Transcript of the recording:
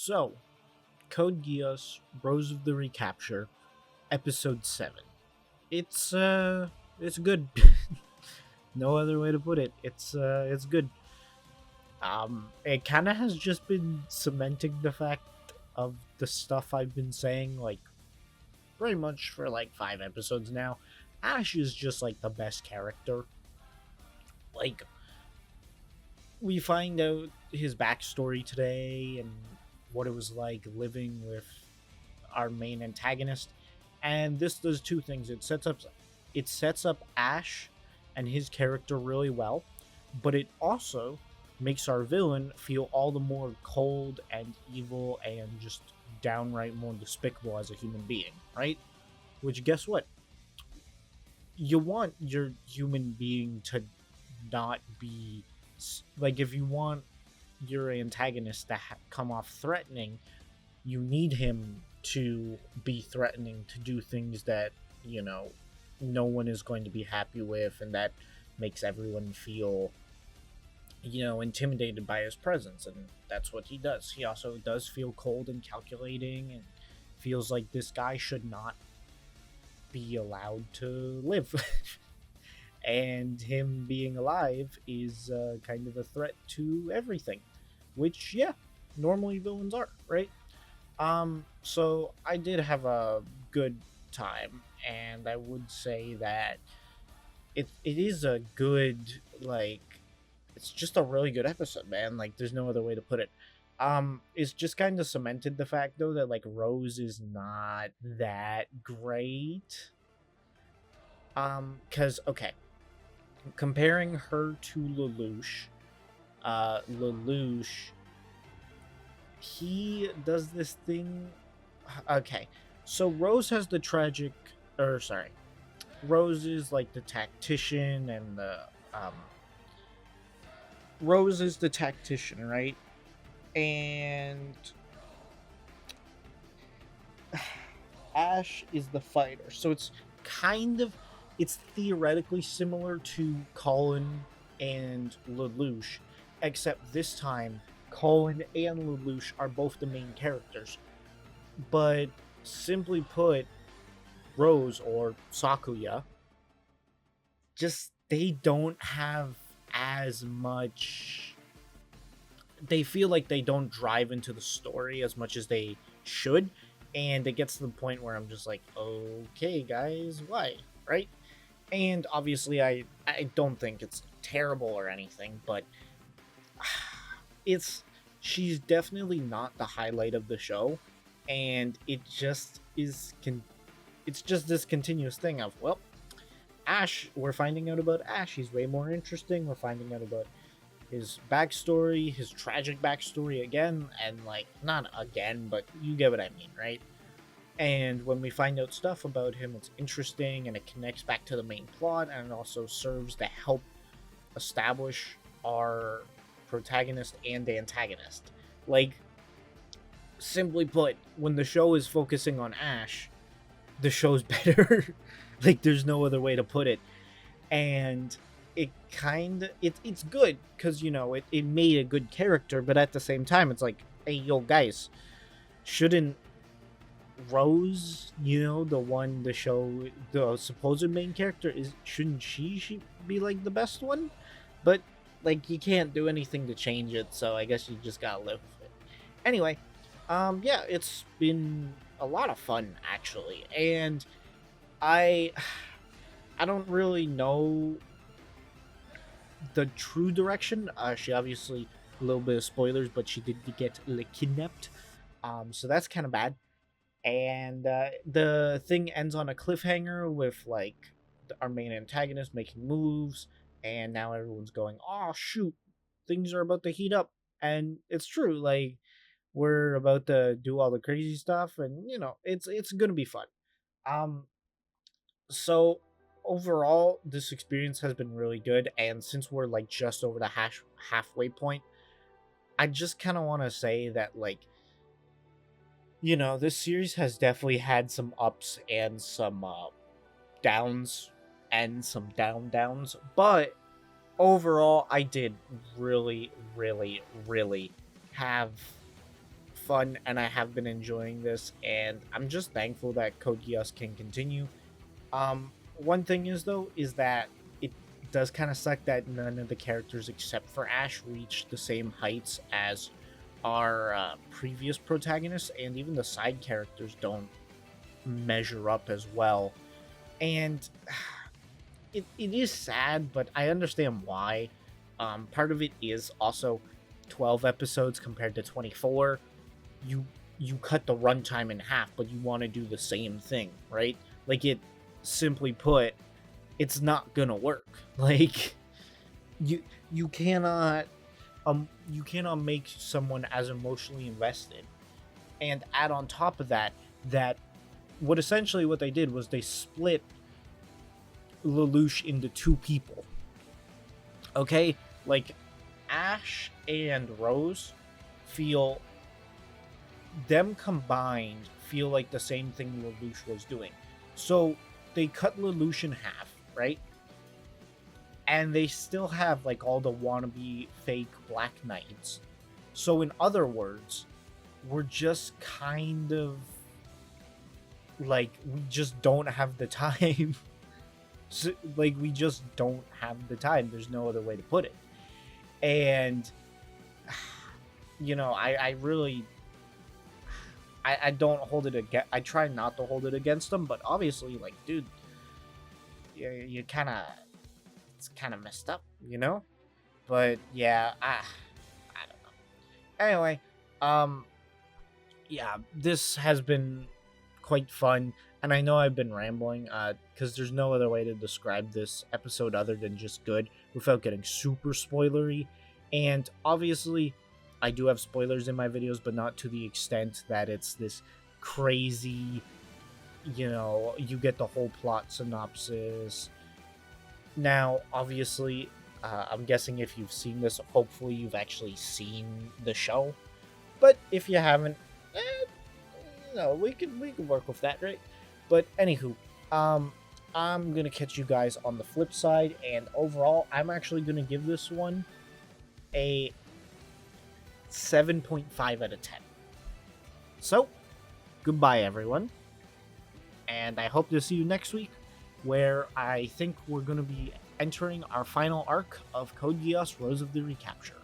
So, Code Geass Roze of the Recapture, Episode 7. It's good. No other way to put it. It's good. It kind of has just been cementing the fact of the stuff I've been saying, like, pretty much for like 5 episodes now. Ash is just like the best character. Like, we find out his backstory today and what it was like living with our main antagonist, and this does two things. It sets up Ash and his character really well, but it also makes our villain feel all the more cold and evil and just downright more despicable as a human being, right? Which, guess what? You want your human being to not be like, if you want your antagonist to come off threatening, you need him to be threatening, to do things that, you know, no one is going to be happy with, and that makes everyone feel, intimidated by his presence. And that's what he does. He also does feel cold and calculating, and feels like this guy should not be allowed to live. And him being alive is kind of a threat to everything, which, yeah, normally villains are, right? So I did have a good time, and I would say that it is a good, like, it's just a really good episode, man. Like, there's no other way to put it. It's just kind of cemented the fact, though, that like Rose is not that great. Cause okay, comparing her to Lelouch, Lelouch, he does this thing. Okay, so Rose has the tragic, or sorry, Rose is like the tactician, and the um, Rose is the tactician, right? And Ash is the fighter. So kind of, it's theoretically similar to Colin and Lelouch, except this time Colin and Lelouch are both the main characters. But simply put, Rose, or Sakuya, just, they don't have as much, they feel like they don't drive into the story as much as they should, and it gets to the point where I'm just like, okay guys, why, right? And obviously I don't think it's terrible or anything, but it's, she's definitely not the highlight of the show, and it just is it's just this continuous thing of, well, Ash, we're finding out about Ash. He's way more interesting. We're finding out about his backstory, his tragic backstory again, and like, not again, but you get what I mean, right? And when we find out stuff about him, it's interesting, and it connects back to the main plot, and it also serves to help establish our protagonist and antagonist. Like, simply put, when the show is focusing on Ash, the show's better. Like, there's no other way to put it. And it's good because, it made a good character, but at the same time it's like, hey, yo guys, shouldn't Rose, the show, the supposed main character, shouldn't she be like the best one? But like, you can't do anything to change it, so I guess you just gotta live with it. Anyway, yeah, it's been a lot of fun, actually. And I I don't really know the true direction. She obviously, a little bit of spoilers, but she did get kidnapped. So that's kind of bad. And the thing ends on a cliffhanger with like our main antagonist making moves, and now everyone's going, "Oh shoot, things are about to heat up," and it's true. Like, we're about to do all the crazy stuff, and it's gonna be fun. Um, so overall, this experience has been really good, and since we're like just over the halfway point, I just kind of want to say that, like, this series has definitely had some ups and some downs, and some downs, but overall I did really, really, really have fun, and I have been enjoying this, and I'm just thankful that Code Geass can continue. One thing is though is that it does kind of suck that none of the characters except for Ash reach the same heights as our previous protagonists, and even the side characters don't measure up as well. And it is sad, but I understand why. Part of it is also 12 episodes compared to 24. You you cut the runtime in half, but you want to do the same thing, right? Like, it, simply put, it's not gonna work. Like, you you cannot you cannot make someone as emotionally invested, and add on top of that that what they did was they split Lelouch into two people. Okay, like, Ash and Rose feel them combined feel like the same thing Lelouch was doing. So they cut Lelouch in half, right? And they still have like all the wannabe fake Black Knights. So in other words, we're just kind of like, we just don't have the time. So, like, we just don't have the time. There's no other way to put it. And I really, I don't hold it against. I try not to hold it against them, but obviously, like, dude, you kind of, it's kind of messed up, you know. But yeah, I don't know. Anyway, yeah, this has been quite fun, and I know I've been rambling, because there's no other way to describe this episode other than just good, without getting super spoilery. And obviously, I do have spoilers in my videos, but not to the extent that it's this crazy, you get the whole plot synopsis. Now, obviously, I'm guessing if you've seen this, hopefully you've actually seen the show. But if you haven't, we can work with that, right? But anywho, I'm gonna catch you guys on the flip side, and overall, I'm actually gonna give this one a 7.5 out of 10. So, goodbye everyone, and I hope to see you next week, where I think we're gonna be entering our final arc of Code Geass Roze of the Recapture.